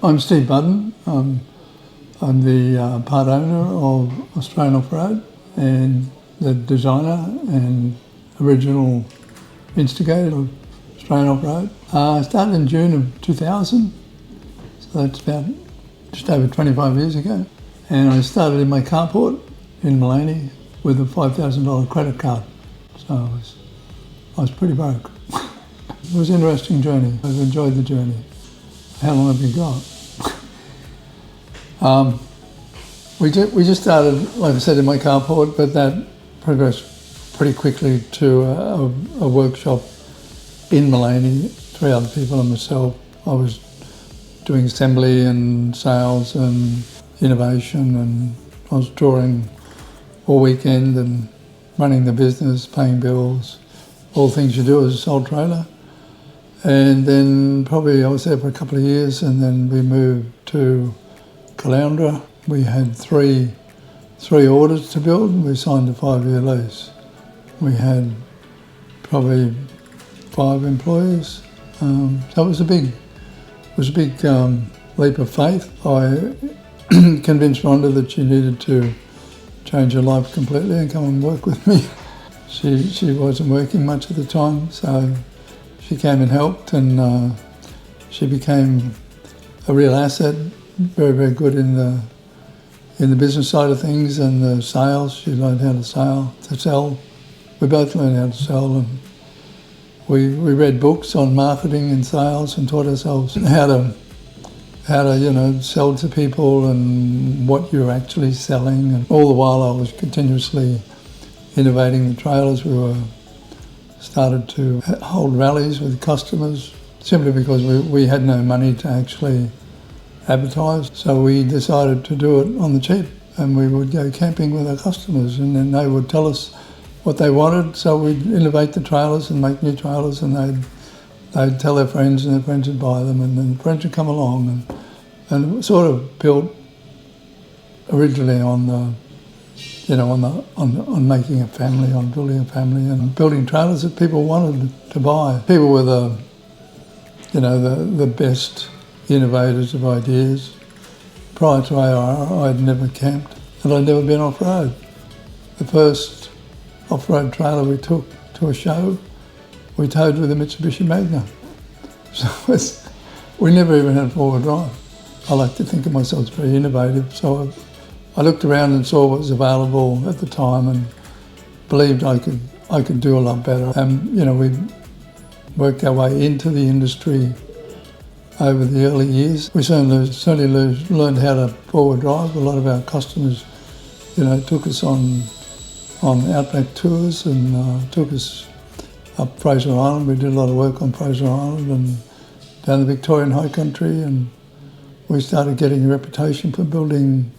I'm Steve Budden. I'm the part owner of Australian Off-Road and the designer and original instigator of Australian Off-Road. I started in June of 2000, so that's about just over 25 years ago. And I started in my carport in Maloney with a $5,000 credit card. So I was pretty broke. It was an interesting journey. I've enjoyed the journey. How long have you got? We just started, like I said, in my carport, but that progressed pretty quickly to a workshop in Maloney, 3 other people and myself. I was doing assembly and sales and innovation, and I was drawing all weekend and running the business, paying bills, all things you do as a sole trader. And then probably I was there for a couple of years, and then we moved to Caloundra. We had three orders to build, and we signed a 5-year lease. We had probably 5 employees. So it was a big leap of faith. I convinced Rhonda that she needed to change her life completely and come and work with me. She wasn't working much at the time, so she came and helped, and she became a real asset. Very, very good in the business side of things and the sales. She learned how to sell. We both learned how to sell, and we read books on marketing and sales and taught ourselves how to sell to people and what you're actually selling. And all the while I was continuously innovating the trailers. We started to hold rallies with customers simply because we had no money to actually advertise. So we decided to do it on the cheap, and we would go camping with our customers, and then they would tell us what they wanted. So we'd innovate the trailers and make new trailers, and they'd tell their friends, and their friends would buy them, and then friends would come along, and it sort of built originally on making a family, on building a family, and building trailers that people wanted to buy. People were the best innovators of ideas. Prior to AOR, I'd never camped, and I'd never been off-road. The first off-road trailer we took to a show, we towed with a Mitsubishi Magna. So we never even had four-wheel drive. I like to think of myself as very innovative, so I looked around and saw what was available at the time and believed I could do a lot better. And we worked our way into the industry over the early years. We certainly learned how to forward drive. A lot of our customers, took us on outback tours and took us up Fraser Island. We did a lot of work on Fraser Island and down the Victorian High Country, and we started getting a reputation for building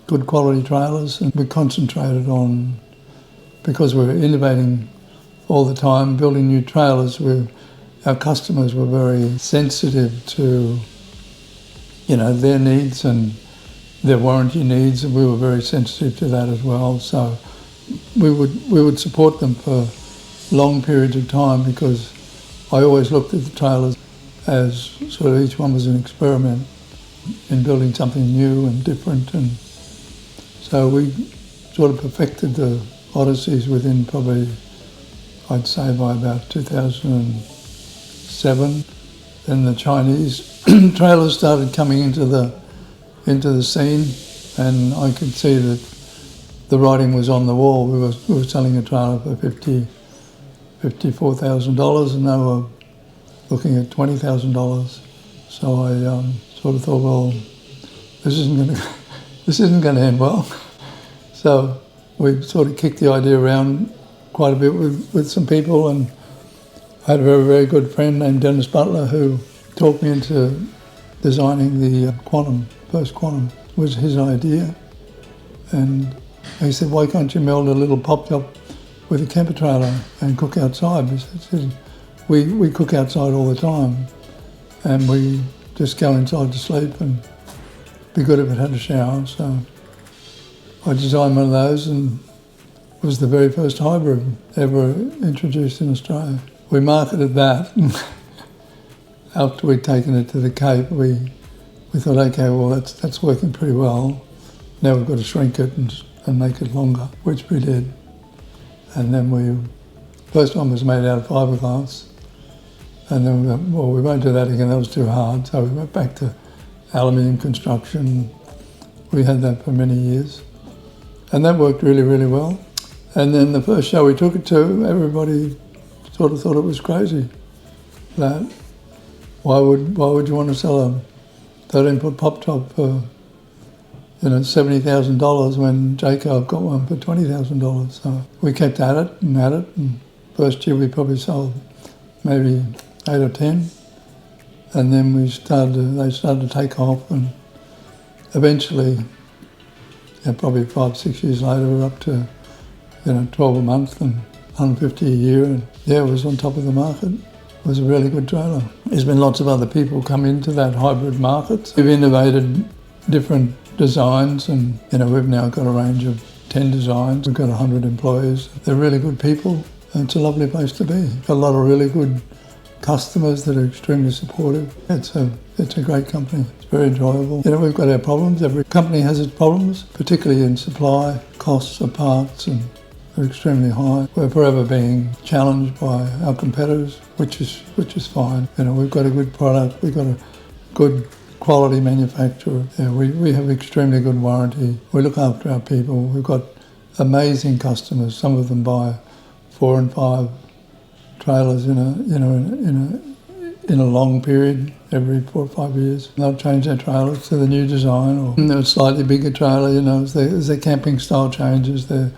good quality trailers, and we concentrated on, because we were innovating all the time, building new trailers. Our customers were very sensitive to, their needs and their warranty needs, and we were very sensitive to that as well. So we would support them for long periods of time, because I always looked at the trailers as sort of each one was an experiment in building something new and different, and so we sort of perfected the Odysseys within probably, I'd say, by about 2007. Then the Chinese trailers started coming into the scene, and I could see that the writing was on the wall. We were selling a trailer for $54,000, and they were looking at $20,000. So I sort of thought, well, this isn't going to end well. So we sort of kicked the idea around quite a bit with some people, and I had a very, very good friend named Dennis Butler who talked me into designing the first Quantum. It was his idea. And he said, why can't you meld a little pop top with a camper trailer and cook outside? He said, we cook outside all the time, and we just go inside to sleep, and be good if it had a shower. So I designed one of those, and it was the very first hybrid ever introduced in Australia. We marketed that. After we'd taken it to the Cape, we we thought, okay, well that's working pretty well. Now we've got to shrink it and make it longer, which we did. And then first one was made out of fiberglass. And then we went, well, we won't do that again, that was too hard. So we went back to aluminium construction. We had that for many years. And that worked really, really well. And then the first show we took it to, everybody sort of thought it was crazy. That why would you want to sell a 13-foot pop top for $70,000 when Jayco got one for $20,000? So we kept at it. And first year we probably sold maybe 8 or 10, and then they started to take off, and eventually, probably 5-6 years later, we're up to 12 a month and 150 a year, and it was on top of the market. It was a really good trailer. There's been lots of other people come into that hybrid market. We've innovated different designs, and we've now got a range of 10 designs. We've got 100 employees. They're really good people, and it's a lovely place to be. Got a lot of really good customers that are extremely supportive. It's a great company. It's very enjoyable. We've got our problems. Every company has its problems, particularly in supply. Costs of parts are extremely high. We're forever being challenged by our competitors, which is fine. We've got a good product. We've got a good quality manufacturer. We have extremely good warranty. We look after our people. We've got amazing customers. Some of them buy 4 and 5 trailers in a long period, every 4 or 5 years. They'll change their trailers to the new design, or a slightly bigger trailer. As their camping style changes, their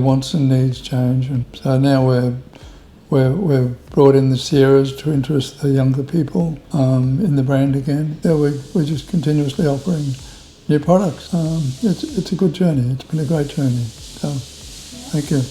wants and needs change. And so now we've brought in the Sierras to interest the younger people in the brand again. We're just continuously offering new products. It's a good journey. It's been a great journey. So, thank you.